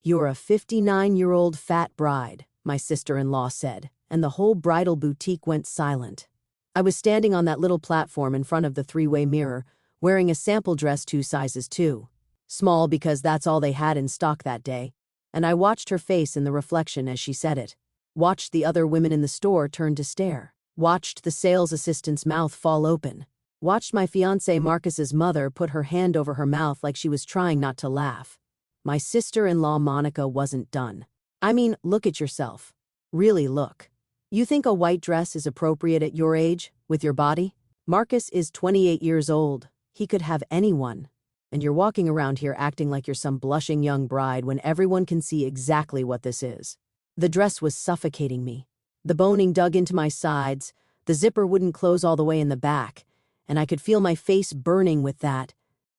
"You're a 59-year-old fat bride," my sister-in-law said, and the whole bridal boutique went silent. I was standing on that little platform in front of the three-way mirror, wearing a sample dress 2 sizes too small because that's all they had in stock that day, and I watched her face in the reflection as she said it. Watched the other women in the store turn to stare. Watched the sales assistant's mouth fall open. Watched my fiancé Marcus's mother put her hand over her mouth like she was trying not to laugh. My sister-in-law Monica wasn't done. "I mean, look at yourself. Really look. You think a white dress is appropriate at your age, with your body? Marcus is 28 years old. He could have anyone. And you're walking around here acting like you're some blushing young bride when everyone can see exactly what this is." The dress was suffocating me. The boning dug into my sides, the zipper wouldn't close all the way in the back, and I could feel my face burning with that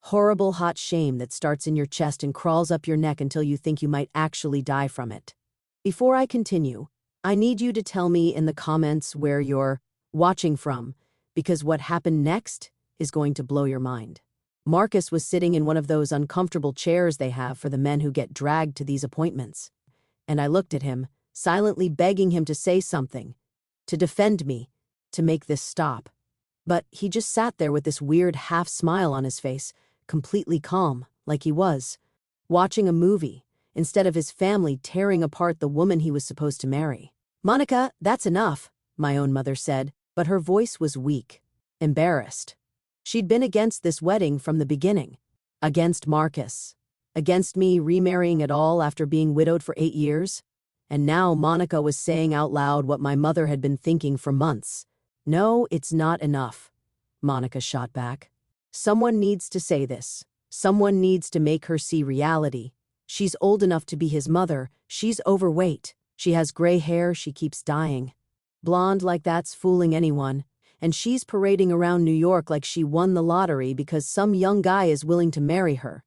horrible hot shame that starts in your chest and crawls up your neck until you think you might actually die from it. Before I continue, I need you to tell me in the comments where you're watching from, because what happened next is going to blow your mind. Marcus was sitting in one of those uncomfortable chairs they have for the men who get dragged to these appointments. And I looked at him, silently begging him to say something, to defend me, to make this stop. But he just sat there with this weird half-smile on his face, completely calm, like he was watching a movie, instead of his family tearing apart the woman he was supposed to marry. "Monica, that's enough," my own mother said, but her voice was weak, embarrassed. She'd been against this wedding from the beginning. Against Marcus. Against me remarrying at all after being widowed for 8 years. And now Monica was saying out loud what my mother had been thinking for months. "No, it's not enough," Monica shot back. "Someone needs to say this. Someone needs to make her see reality. She's old enough to be his mother. She's overweight. She has gray hair she keeps dyeing. Blonde like that's fooling anyone. And she's parading around New York like she won the lottery because some young guy is willing to marry her.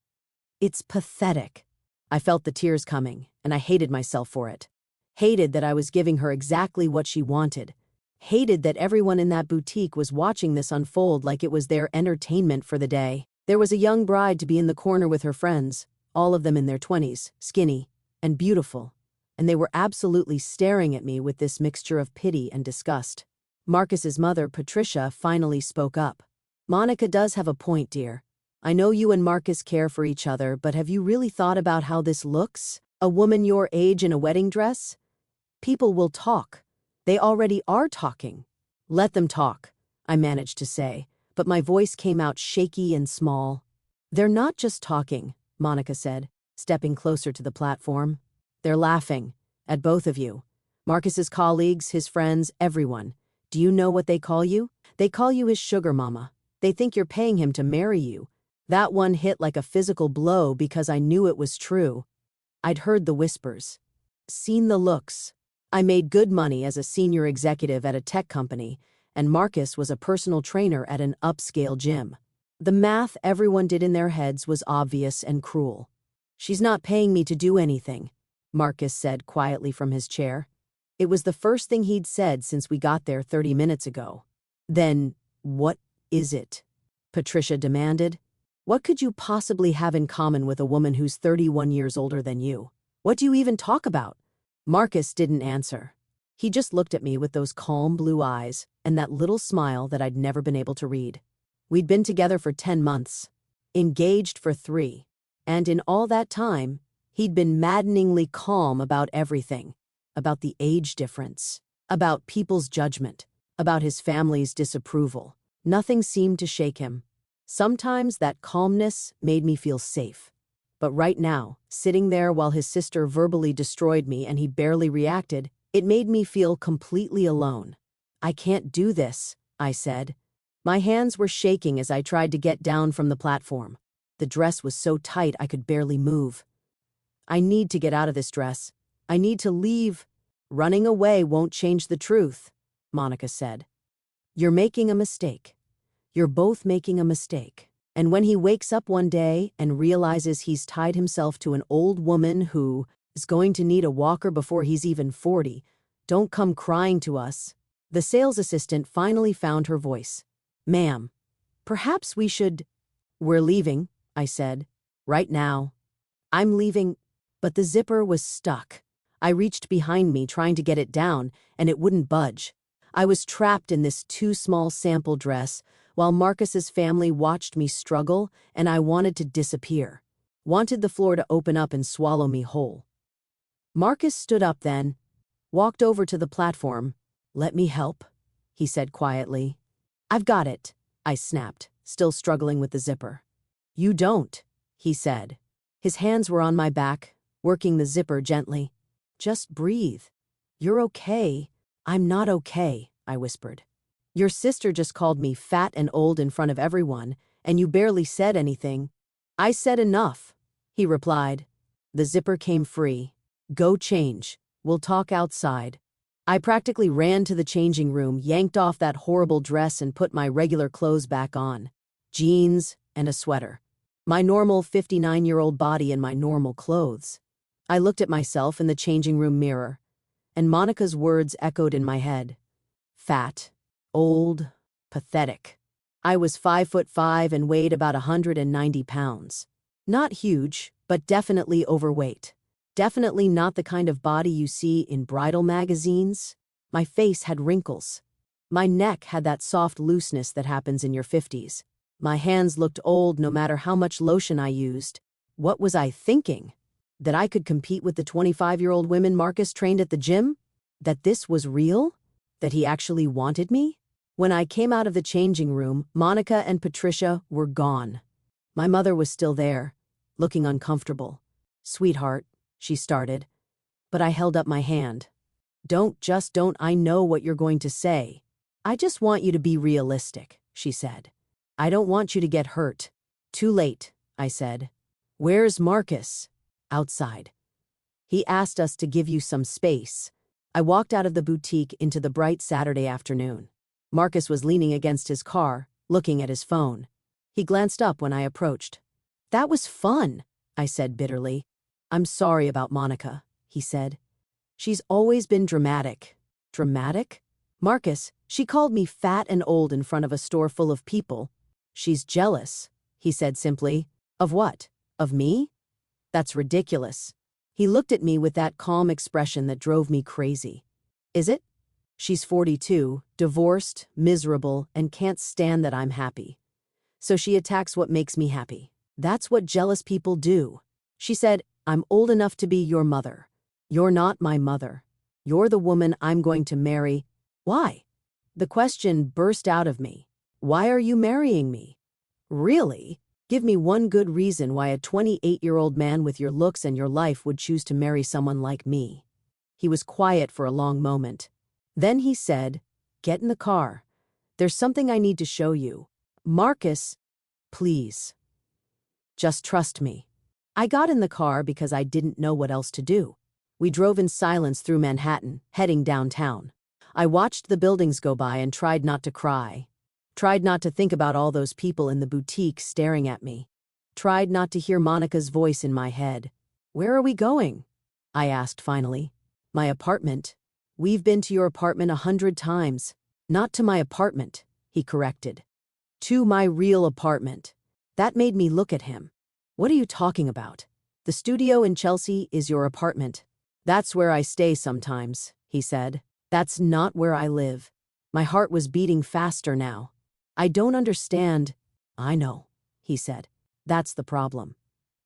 It's pathetic." I felt the tears coming, and I hated myself for it. Hated that I was giving her exactly what she wanted. Hated that everyone in that boutique was watching this unfold like it was their entertainment for the day. There was a young bride to be in the corner with her friends, all of them in their 20s, skinny and beautiful, and they were absolutely staring at me with this mixture of pity and disgust. Marcus's mother, Patricia, finally spoke up. "Monica does have a point, dear. I know you and Marcus care for each other, but have you really thought about how this looks? A woman your age in a wedding dress? People will talk. They already are talking." "Let them talk," I managed to say, but my voice came out shaky and small. "They're not just talking," Monica said, stepping closer to the platform. "They're laughing at both of you. Marcus's colleagues, his friends, everyone. Do you know what they call you? They call you his sugar mama. They think you're paying him to marry you." That one hit like a physical blow because I knew it was true. I'd heard the whispers, seen the looks. I made good money as a senior executive at a tech company, and Marcus was a personal trainer at an upscale gym. The math everyone did in their heads was obvious and cruel. "She's not paying me to do anything," Marcus said quietly from his chair. It was the first thing he'd said since we got there 30 minutes ago. "Then, what is it?" Patricia demanded. "What could you possibly have in common with a woman who's 31 years older than you? What do you even talk about?" Marcus didn't answer. He just looked at me with those calm blue eyes and that little smile that I'd never been able to read. We'd been together for 10 months, engaged for 3, and in all that time, he'd been maddeningly calm about everything. About the age difference, about people's judgment, about his family's disapproval. Nothing seemed to shake him. Sometimes that calmness made me feel safe. But right now, sitting there while his sister verbally destroyed me and he barely reacted, it made me feel completely alone. "I can't do this," I said. My hands were shaking as I tried to get down from the platform. The dress was so tight I could barely move. "I need to get out of this dress. I need to leave." "Running away won't change the truth," Monica said. "You're making a mistake. You're both making a mistake. And when he wakes up one day and realizes he's tied himself to an old woman who is going to need a walker before he's even 40, don't come crying to us." The sales assistant finally found her voice. "Ma'am, perhaps we should—" "We're leaving," I said. "Right now." "I'm leaving." But the zipper was stuck. I reached behind me trying to get it down, and it wouldn't budge. I was trapped in this too small sample dress, while Marcus's family watched me struggle, and I wanted to disappear. Wanted the floor to open up and swallow me whole. Marcus stood up then, walked over to the platform. "Let me help," he said quietly. "I've got it," I snapped, still struggling with the zipper. "You don't," he said. His hands were on my back, working the zipper gently. "Just breathe. You're okay." "I'm not okay," I whispered. "Your sister just called me fat and old in front of everyone, and you barely said anything." "I said enough," he replied. The zipper came free. "Go change. We'll talk outside." I practically ran to the changing room, yanked off that horrible dress and put my regular clothes back on. Jeans and a sweater. My normal 59-year-old body in my normal clothes. I looked at myself in the changing room mirror, and Monica's words echoed in my head. Fat, old, pathetic. I was 5'5" and weighed about 190 pounds. Not huge, but definitely overweight. Definitely not the kind of body you see in bridal magazines. My face had wrinkles. My neck had that soft looseness that happens in your 50s. My hands looked old no matter how much lotion I used. What was I thinking? That I could compete with the 25-year-old women Marcus trained at the gym? That this was real? That he actually wanted me? When I came out of the changing room, Monica and Patricia were gone. My mother was still there, looking uncomfortable. "Sweetheart," she started, but I held up my hand. Don't I know what you're going to say. "I just want you to be realistic," she said. "I don't want you to get hurt." "Too late," I said. "Where's Marcus?" "Outside. He asked us to give you some space." I walked out of the boutique into the bright Saturday afternoon. Marcus was leaning against his car, looking at his phone. He glanced up when I approached. "That was fun," I said bitterly. "I'm sorry about Monica," he said. "She's always been dramatic." "Dramatic?" "Marcus, she called me fat and old in front of a store full of people." "She's jealous," he said simply. "Of what? Of me?" "That's ridiculous." He looked at me with that calm expression that drove me crazy. "Is it? She's 42, divorced, miserable, and can't stand that I'm happy. So she attacks what makes me happy. That's what jealous people do." She said, "I'm old enough to be your mother. You're not my mother. You're the woman I'm going to marry." "Why?" The question burst out of me. "Why are you marrying me?" "Really? Give me one good reason why a 28-year-old man with your looks and your life would choose to marry someone like me." He was quiet for a long moment. Then he said, "Get in the car. There's something I need to show you." "Marcus, please. Just trust me." I got in the car because I didn't know what else to do. We drove in silence through Manhattan, heading downtown. I watched the buildings go by and tried not to cry. Tried not to think about all those people in the boutique staring at me. Tried not to hear Monica's voice in my head. "Where are we going?" I asked finally. "My apartment." "We've been to your apartment 100 times." "Not to my apartment," he corrected. "To my real apartment." That made me look at him. "What are you talking about?" "The studio in Chelsea is your apartment." "That's where I stay sometimes," he said. "That's not where I live." My heart was beating faster now. "I don't understand." "I know," he said. "That's the problem.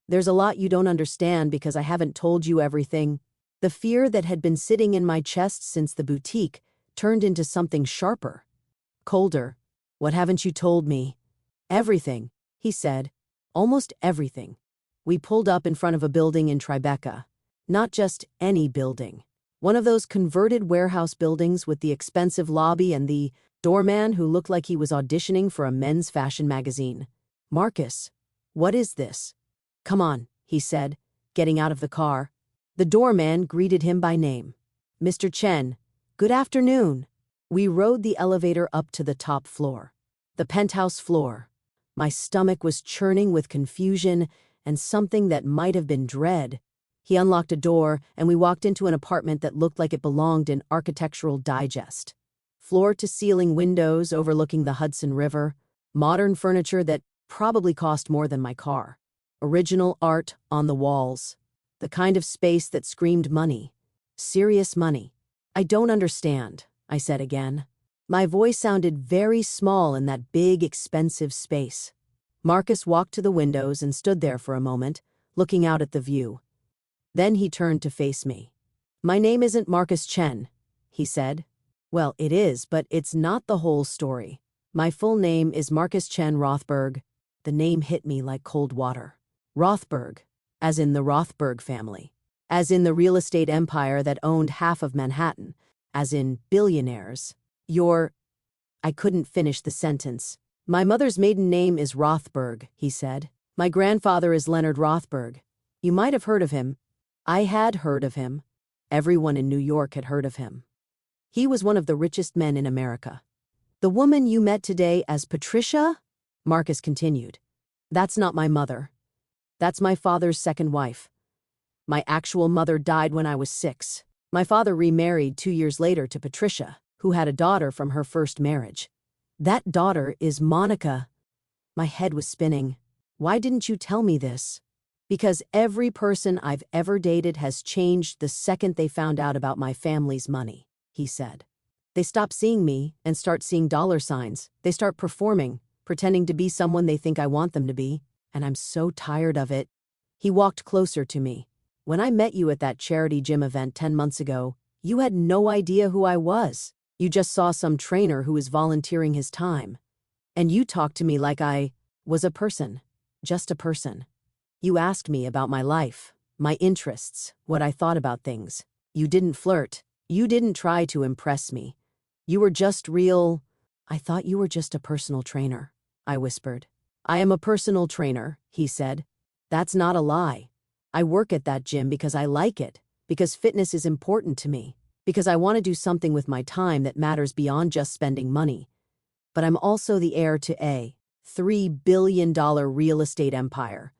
There's a lot you don't understand because I haven't told you everything." The fear that had been sitting in my chest since the boutique turned into something sharper. Colder. "What haven't you told me?" "Everything," he said. "Almost everything." We pulled up in front of a building in Tribeca. Not just any building. One of those converted warehouse buildings with the expensive lobby and the doorman who looked like he was auditioning for a men's fashion magazine. "Marcus, what is this?" "Come on," he said, getting out of the car. The doorman greeted him by name. "Mr. Chen, good afternoon." We rode the elevator up to the top floor. The penthouse floor. My stomach was churning with confusion and something that might have been dread. He unlocked a door, and we walked into an apartment that looked like it belonged in Architectural Digest. Floor-to-ceiling windows overlooking the Hudson River. Modern furniture that probably cost more than my car. Original art on the walls. The kind of space that screamed money. Serious money. I don't understand, I said again. My voice sounded very small in that big, expensive space. Marcus walked to the windows and stood there for a moment, looking out at the view. Then he turned to face me. My name isn't Marcus Chen, he said. Well, it is, but it's not the whole story. My full name is Marcus Chen Rothberg. The name hit me like cold water. Rothberg, as in the Rothberg family. As in the real estate empire that owned half of Manhattan. As in billionaires. I couldn't finish the sentence. My mother's maiden name is Rothberg, he said. My grandfather is Leonard Rothberg. You might have heard of him. I had heard of him. Everyone in New York had heard of him. He was one of the richest men in America. The woman you met today as Patricia? Marcus continued. That's not my mother. That's my father's second wife. My actual mother died when I was 6. My father remarried 2 years later to Patricia, who had a daughter from her first marriage. That daughter is Monica. My head was spinning. Why didn't you tell me this? Because every person I've ever dated has changed the second they found out about my family's money, he said. They stop seeing me and start seeing dollar signs. They start performing, pretending to be someone they think I want them to be, and I'm so tired of it. He walked closer to me. When I met you at that charity gym event 10 months ago, you had no idea who I was. You just saw some trainer who was volunteering his time. And you talked to me like I was a person, just a person. You asked me about my life, my interests, what I thought about things. You didn't flirt. You didn't try to impress me. You were just real. I thought you were just a personal trainer, I whispered. I am a personal trainer, he said. That's not a lie. I work at that gym because I like it, because fitness is important to me, because I want to do something with my time that matters beyond just spending money. But I'm also the heir to a $3 billion real estate empire.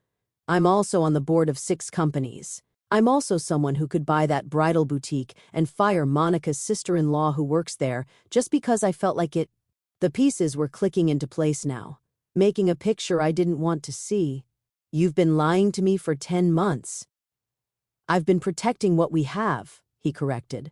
I'm also on the board of 6 companies. I'm also someone who could buy that bridal boutique and fire Monica's sister-in-law who works there just because I felt like it. The pieces were clicking into place now, making a picture I didn't want to see. You've been lying to me for 10 months. I've been protecting what we have, he corrected.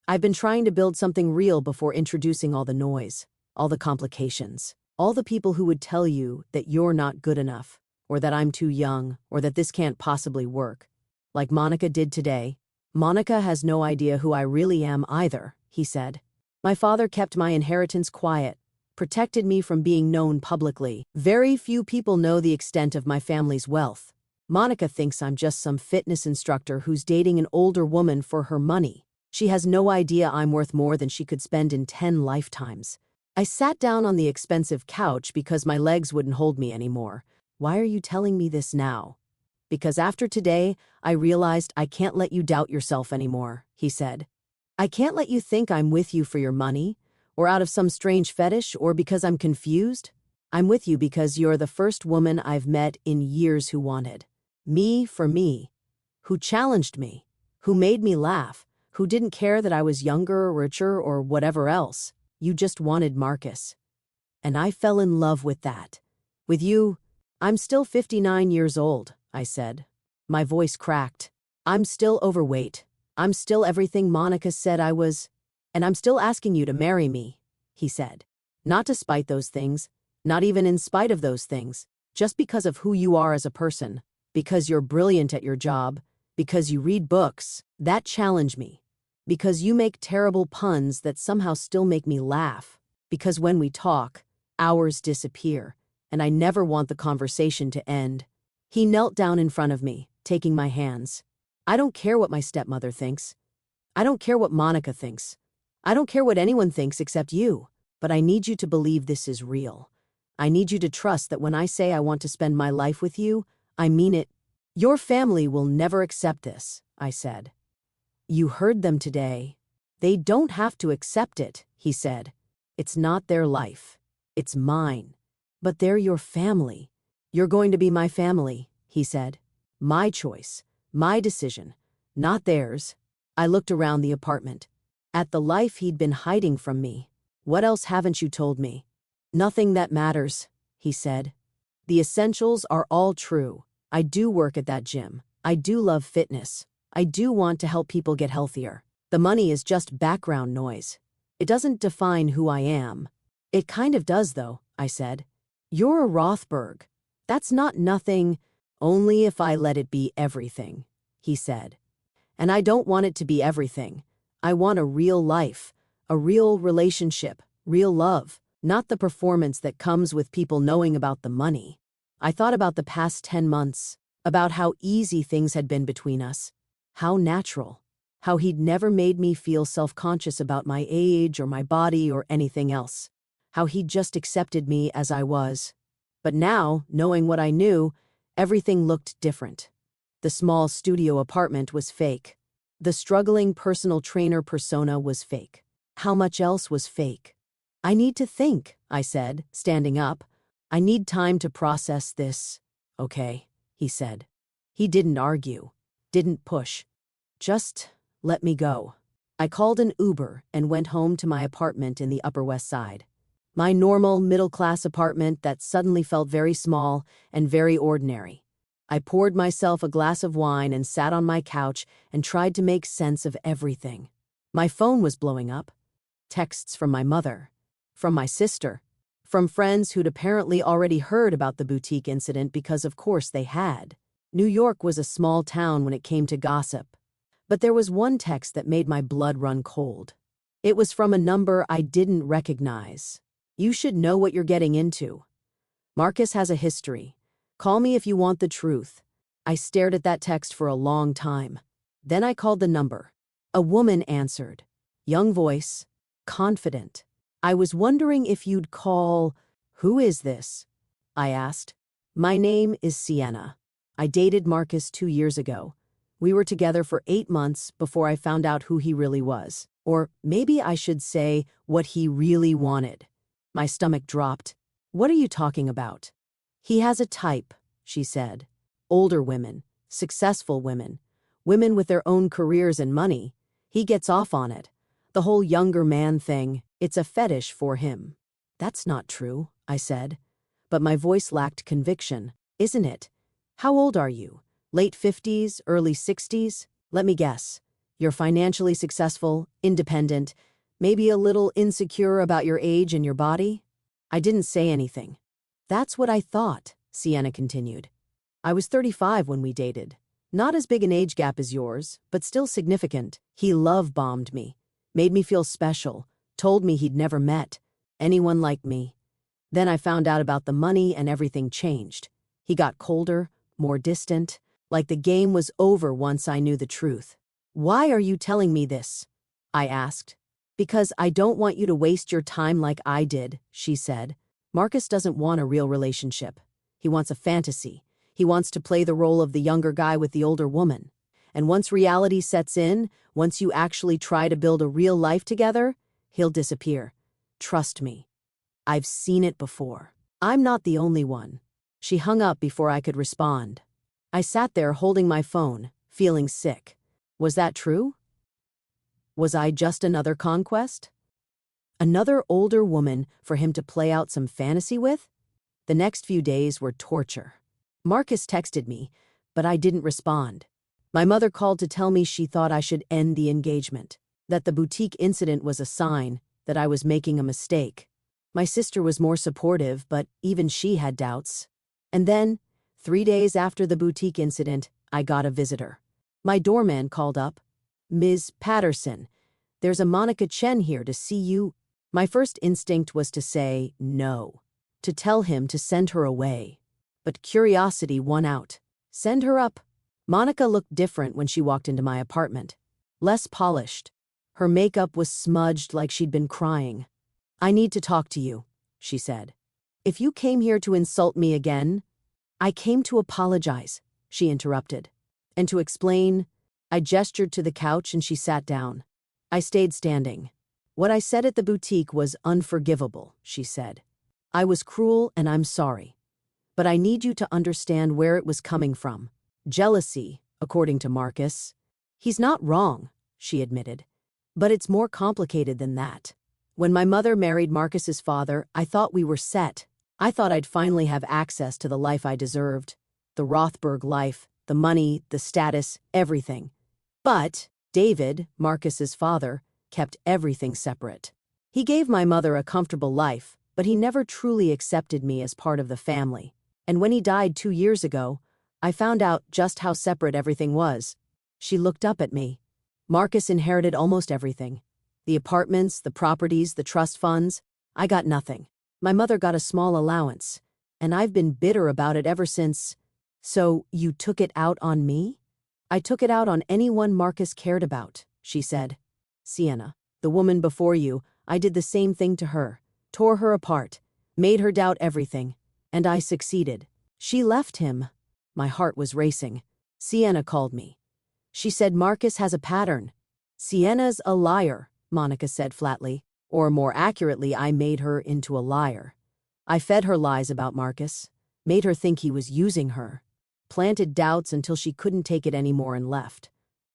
I've been trying to build something real before introducing all the noise, all the complications, all the people who would tell you that you're not good enough, or that I'm too young, or that this can't possibly work. Like Monica did today. Monica has no idea who I really am either, he said. My father kept my inheritance quiet, protected me from being known publicly. Very few people know the extent of my family's wealth. Monica thinks I'm just some fitness instructor who's dating an older woman for her money. She has no idea I'm worth more than she could spend in 10 lifetimes. I sat down on the expensive couch because my legs wouldn't hold me anymore. Why are you telling me this now? Because after today, I realized I can't let you doubt yourself anymore, he said. I can't let you think I'm with you for your money, or out of some strange fetish, or because I'm confused. I'm with you because you're the first woman I've met in years who wanted me for me, who challenged me, who made me laugh, who didn't care that I was younger or richer or whatever else. You just wanted Marcus. And I fell in love with that. With you. I'm still 59 years old, I said. My voice cracked. I'm still overweight. I'm still everything Monica said I was. And I'm still asking you to marry me, he said. Not despite those things, not even in spite of those things, just because of who you are as a person, because you're brilliant at your job, because you read books that challenge me, because you make terrible puns that somehow still make me laugh, because when we talk, hours disappear, and I never want the conversation to end. He knelt down in front of me, taking my hands. I don't care what my stepmother thinks. I don't care what Monica thinks. I don't care what anyone thinks except you, but I need you to believe this is real. I need you to trust that when I say I want to spend my life with you, I mean it. Your family will never accept this, I said. You heard them today. They don't have to accept it, he said. It's not their life. It's mine. But they're your family. You're going to be my family, he said. My choice, my decision, not theirs. I looked around the apartment. At the life he'd been hiding from me. What else haven't you told me? Nothing that matters, he said. The essentials are all true. I do work at that gym. I do love fitness. I do want to help people get healthier. The money is just background noise. It doesn't define who I am. It kind of does, though, I said. You're a Rothberg. That's not nothing, only if I let it be everything, he said. And I don't want it to be everything. I want a real life, a real relationship, real love, not the performance that comes with people knowing about the money. I thought about the past 10 months, about how easy things had been between us, how natural, how he'd never made me feel self-conscious about my age or my body or anything else, how he'd just accepted me as I was. But now, knowing what I knew, everything looked different. The small studio apartment was fake. The struggling personal trainer persona was fake. How much else was fake? I need to think, I said, standing up. I need time to process this. Okay, he said. He didn't argue, didn't push. Just let me go. I called an Uber and went home to my apartment in the Upper West Side. My normal, middle-class apartment that suddenly felt very small and very ordinary. I poured myself a glass of wine and sat on my couch and tried to make sense of everything. My phone was blowing up. Texts from my mother, from my sister, from friends who'd apparently already heard about the boutique incident because of course they had. New York was a small town when it came to gossip. But there was one text that made my blood run cold. It was from a number I didn't recognize. You should know what you're getting into. Marcus has a history. Call me if you want the truth. I stared at that text for a long time. Then I called the number. A woman answered. Young voice, confident. I was wondering if you'd call. Who is this? I asked. My name is Sienna. I dated Marcus 2 years ago. We were together for 8 months before I found out who he really was. Or maybe I should say what he really wanted. My stomach dropped. What are you talking about? He has a type, she said. Older women, successful women, women with their own careers and money. He gets off on it. The whole younger man thing, it's a fetish for him. That's not true, I said. But my voice lacked conviction. Isn't it? How old are you? Late 50s, early 60s? Let me guess. You're financially successful, independent, maybe a little insecure about your age and your body? I didn't say anything. That's what I thought, Sienna continued. I was 35 when we dated. Not as big an age gap as yours, but still significant. He love-bombed me, made me feel special, told me he'd never met anyone like me. Then I found out about the money and everything changed. He got colder, more distant, like the game was over once I knew the truth. Why are you telling me this? I asked. Because I don't want you to waste your time like I did, she said. Marcus doesn't want a real relationship. He wants a fantasy. He wants to play the role of the younger guy with the older woman. And once reality sets in, once you actually try to build a real life together, he'll disappear. Trust me. I've seen it before. I'm not the only one. She hung up before I could respond. I sat there holding my phone, feeling sick. Was that true? Was I just another conquest? Another older woman for him to play out some fantasy with? The next few days were torture. Marcus texted me, but I didn't respond. My mother called to tell me she thought I should end the engagement, that the boutique incident was a sign that I was making a mistake. My sister was more supportive, but even she had doubts. And then, 3 days after the boutique incident, I got a visitor. My doorman called up. Ms. Patterson, there's a Monica Chen here to see you. My first instinct was to say no, to tell him to send her away. But curiosity won out. Send her up. Monica looked different when she walked into my apartment. Less polished. Her makeup was smudged like she'd been crying. I need to talk to you, she said. If you came here to insult me again. I came to apologize, she interrupted. And to explain. I gestured to the couch and she sat down. I stayed standing. What I said at the boutique was unforgivable, she said. I was cruel and I'm sorry. But I need you to understand where it was coming from. Jealousy, according to Marcus. He's not wrong, she admitted. But it's more complicated than that. When my mother married Marcus's father, I thought we were set. I thought I'd finally have access to the life I deserved. The Rothberg life. the money, the status, everything. But David, Marcus's father, kept everything separate. He gave my mother a comfortable life, but he never truly accepted me as part of the family. And when he died 2 years ago, I found out just how separate everything was. She looked up at me. Marcus inherited almost everything. The apartments, the properties, the trust funds. I got nothing. My mother got a small allowance, and I've been bitter about it ever since. So, you took it out on me? I took it out on anyone Marcus cared about, she said. Sienna, the woman before you, I did the same thing to her. Tore her apart, made her doubt everything, and I succeeded. She left him. My heart was racing. Sienna called me. She said Marcus has a pattern. Sienna's a liar, Monica said flatly. Or more accurately, I made her into a liar. I fed her lies about Marcus, made her think he was using her, planted doubts until she couldn't take it anymore and left.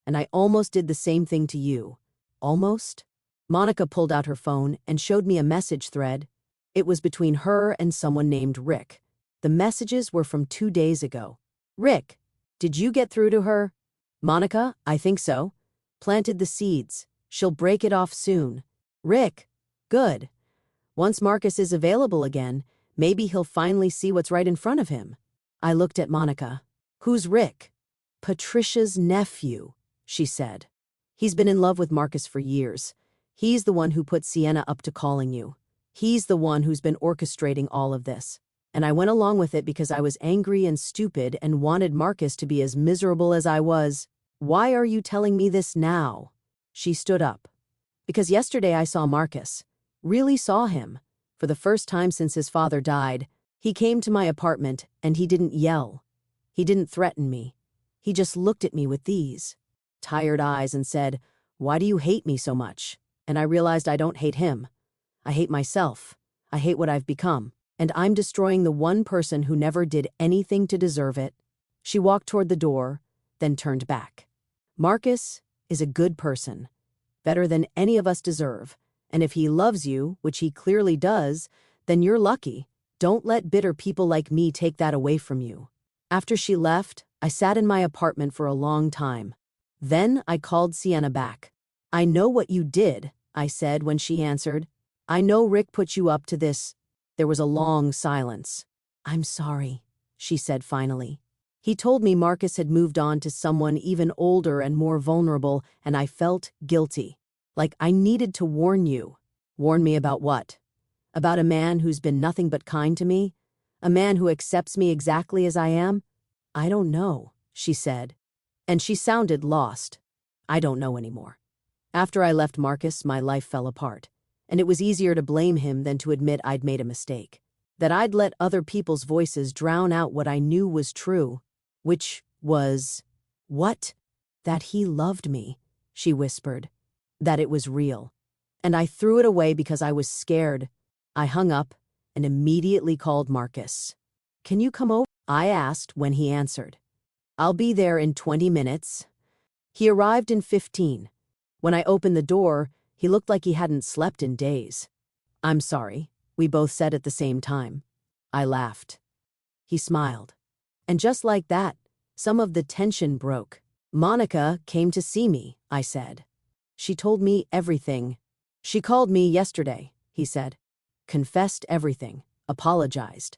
And I almost did the same thing to you. Almost? Monica pulled out her phone and showed me a message thread. It was between her and someone named Rick. The messages were from 2 days ago. Rick, did you get through to her? Monica, I think so. Planted the seeds. She'll break it off soon. Rick, good. Once Marcus is available again, maybe he'll finally see what's right in front of him. I looked at Monica. Who's Rick? Patricia's nephew, she said. He's been in love with Marcus for years. He's the one who put Sienna up to calling you. He's the one who's been orchestrating all of this. And I went along with it because I was angry and stupid and wanted Marcus to be as miserable as I was. Why are you telling me this now? She stood up. Because yesterday I saw Marcus. Really saw him. For the first time since his father died. He came to my apartment and he didn't yell. He didn't threaten me. He just looked at me with these tired eyes and said, "Why do you hate me so much?" And I realized I don't hate him. I hate myself. I hate what I've become. And I'm destroying the one person who never did anything to deserve it. She walked toward the door, then turned back. Marcus is a good person. Better than any of us deserve. And if he loves you, which he clearly does, then you're lucky. Don't let bitter people like me take that away from you. After she left, I sat in my apartment for a long time. Then I called Sienna back. I know what you did, I said when she answered. I know Rick put you up to this. There was a long silence. I'm sorry, she said finally. He told me Marcus had moved on to someone even older and more vulnerable, and I felt guilty. Like I needed to warn you. Warn me about what? About a man who's been nothing but kind to me? A man who accepts me exactly as I am? I don't know, she said. And she sounded lost. I don't know anymore. After I left Marcus, my life fell apart. And it was easier to blame him than to admit I'd made a mistake. That I'd let other people's voices drown out what I knew was true. Which was, what? That he loved me, she whispered. That it was real. And I threw it away because I was scared. I hung up and immediately called Marcus. Can you come over? I asked when he answered. I'll be there in 20 minutes. He arrived in 15. When I opened the door, he looked like he hadn't slept in days. I'm sorry, we both said at the same time. I laughed. He smiled. And just like that, some of the tension broke. Monica came to see me, I said. She told me everything. She called me yesterday, he said. Confessed everything, apologized.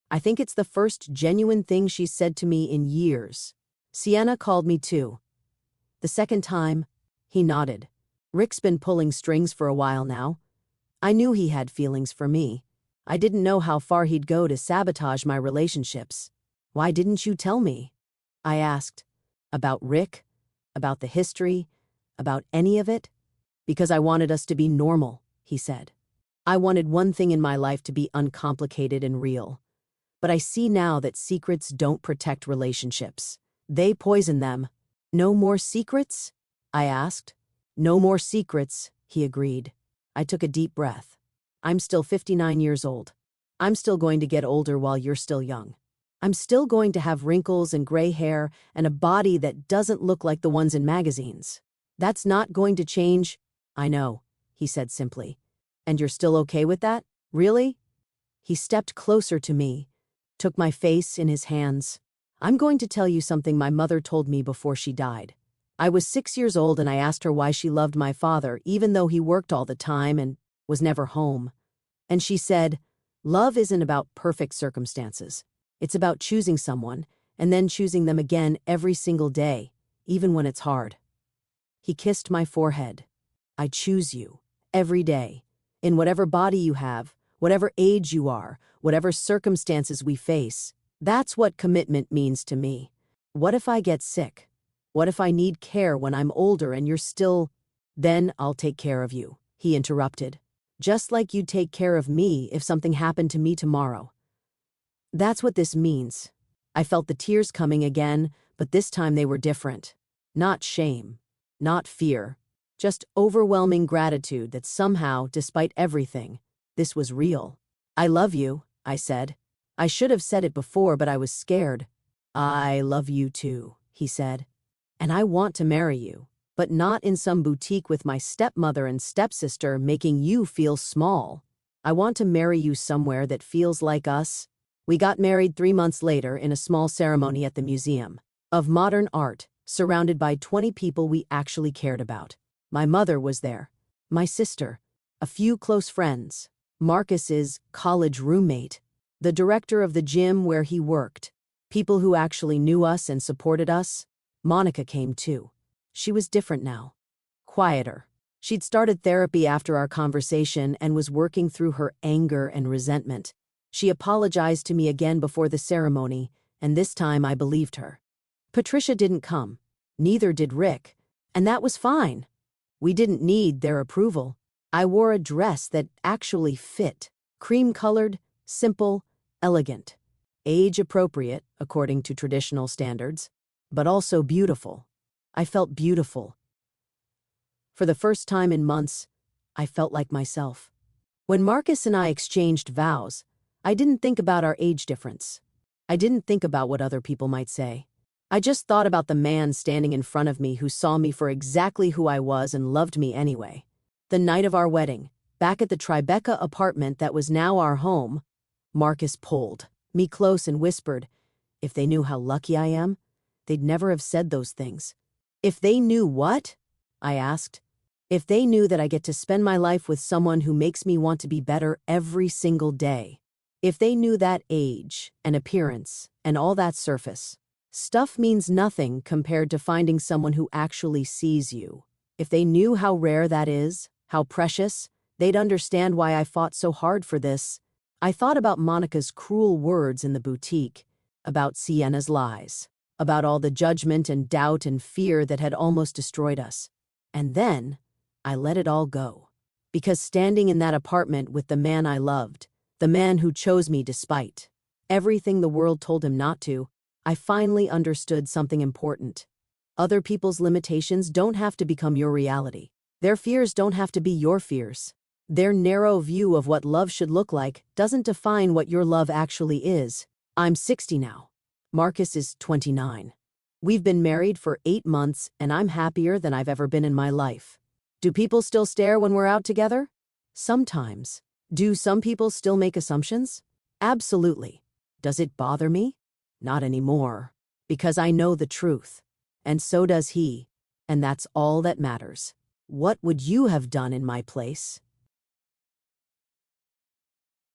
I think it's the first genuine thing she's said to me in years. Sienna called me too. The second time, he nodded. Rick's been pulling strings for a while now. I knew he had feelings for me. I didn't know how far he'd go to sabotage my relationships. Why didn't you tell me? I asked. About Rick? About the history? About any of it? Because I wanted us to be normal, he said. I wanted one thing in my life to be uncomplicated and real. But I see now that secrets don't protect relationships. They poison them. No more secrets? I asked. No more secrets, he agreed. I took a deep breath. I'm still 59 years old. I'm still going to get older while you're still young. I'm still going to have wrinkles and gray hair and a body that doesn't look like the ones in magazines. That's not going to change. I know, he said simply. And you're still okay with that? Really? He stepped closer to me, took my face in his hands. I'm going to tell you something my mother told me before she died. I was 6 years old and I asked her why she loved my father even though he worked all the time and was never home. And she said, "Love isn't about perfect circumstances. It's about choosing someone and then choosing them again every single day, even when it's hard." He kissed my forehead. "I choose you, every day, in whatever body you have, whatever age you are, whatever circumstances we face. That's what commitment means to me. What if I get sick? What if I need care when I'm older and you're still—" "Then I'll take care of you," he interrupted. "Just like you'd take care of me if something happened to me tomorrow." That's what this means. I felt the tears coming again, but this time they were different. Not shame, not fear, just overwhelming gratitude that somehow, despite everything, this was real. "I love you," I said. I should have said it before, but I was scared. "I love you too," he said. "And I want to marry you, but not in some boutique with my stepmother and stepsister making you feel small. I want to marry you somewhere that feels like us." We got married 3 months later in a small ceremony at the Museum of Modern Art, surrounded by 20 people we actually cared about. My mother was there, my sister, a few close friends, Marcus's college roommate, the director of the gym where he worked, people who actually knew us and supported us. Monica came too. She was different now. Quieter. She'd started therapy after our conversation and was working through her anger and resentment. She apologized to me again before the ceremony, and this time I believed her. Patricia didn't come. Neither did Rick. And that was fine. We didn't need their approval. I wore a dress that actually fit. Cream-colored, simple, elegant. Age-appropriate, according to traditional standards, but also beautiful. I felt beautiful. For the first time in months, I felt like myself. When Marcus and I exchanged vows, I didn't think about our age difference. I didn't think about what other people might say. I just thought about the man standing in front of me who saw me for exactly who I was and loved me anyway. The night of our wedding, back at the Tribeca apartment that was now our home, Marcus pulled me close and whispered, "If they knew how lucky I am, they'd never have said those things." "If they knew what?" I asked. "If they knew that I get to spend my life with someone who makes me want to be better every single day. If they knew that age and appearance and all that surface stuff means nothing compared to finding someone who actually sees you. If they knew how rare that is, how precious, they'd understand why I fought so hard for this." I thought about Monica's cruel words in the boutique, about Sienna's lies, about all the judgment and doubt and fear that had almost destroyed us. And then I let it all go. Because standing in that apartment with the man I loved, the man who chose me despite everything the world told him not to, I finally understood something important. Other people's limitations don't have to become your reality. Their fears don't have to be your fears. Their narrow view of what love should look like doesn't define what your love actually is. I'm 60 now. Marcus is 29. We've been married for 8 months and I'm happier than I've ever been in my life. Do people still stare when we're out together? Sometimes. Do some people still make assumptions? Absolutely. Does it bother me? Not anymore. Because I know the truth. And so does he. And that's all that matters. What would you have done in my place?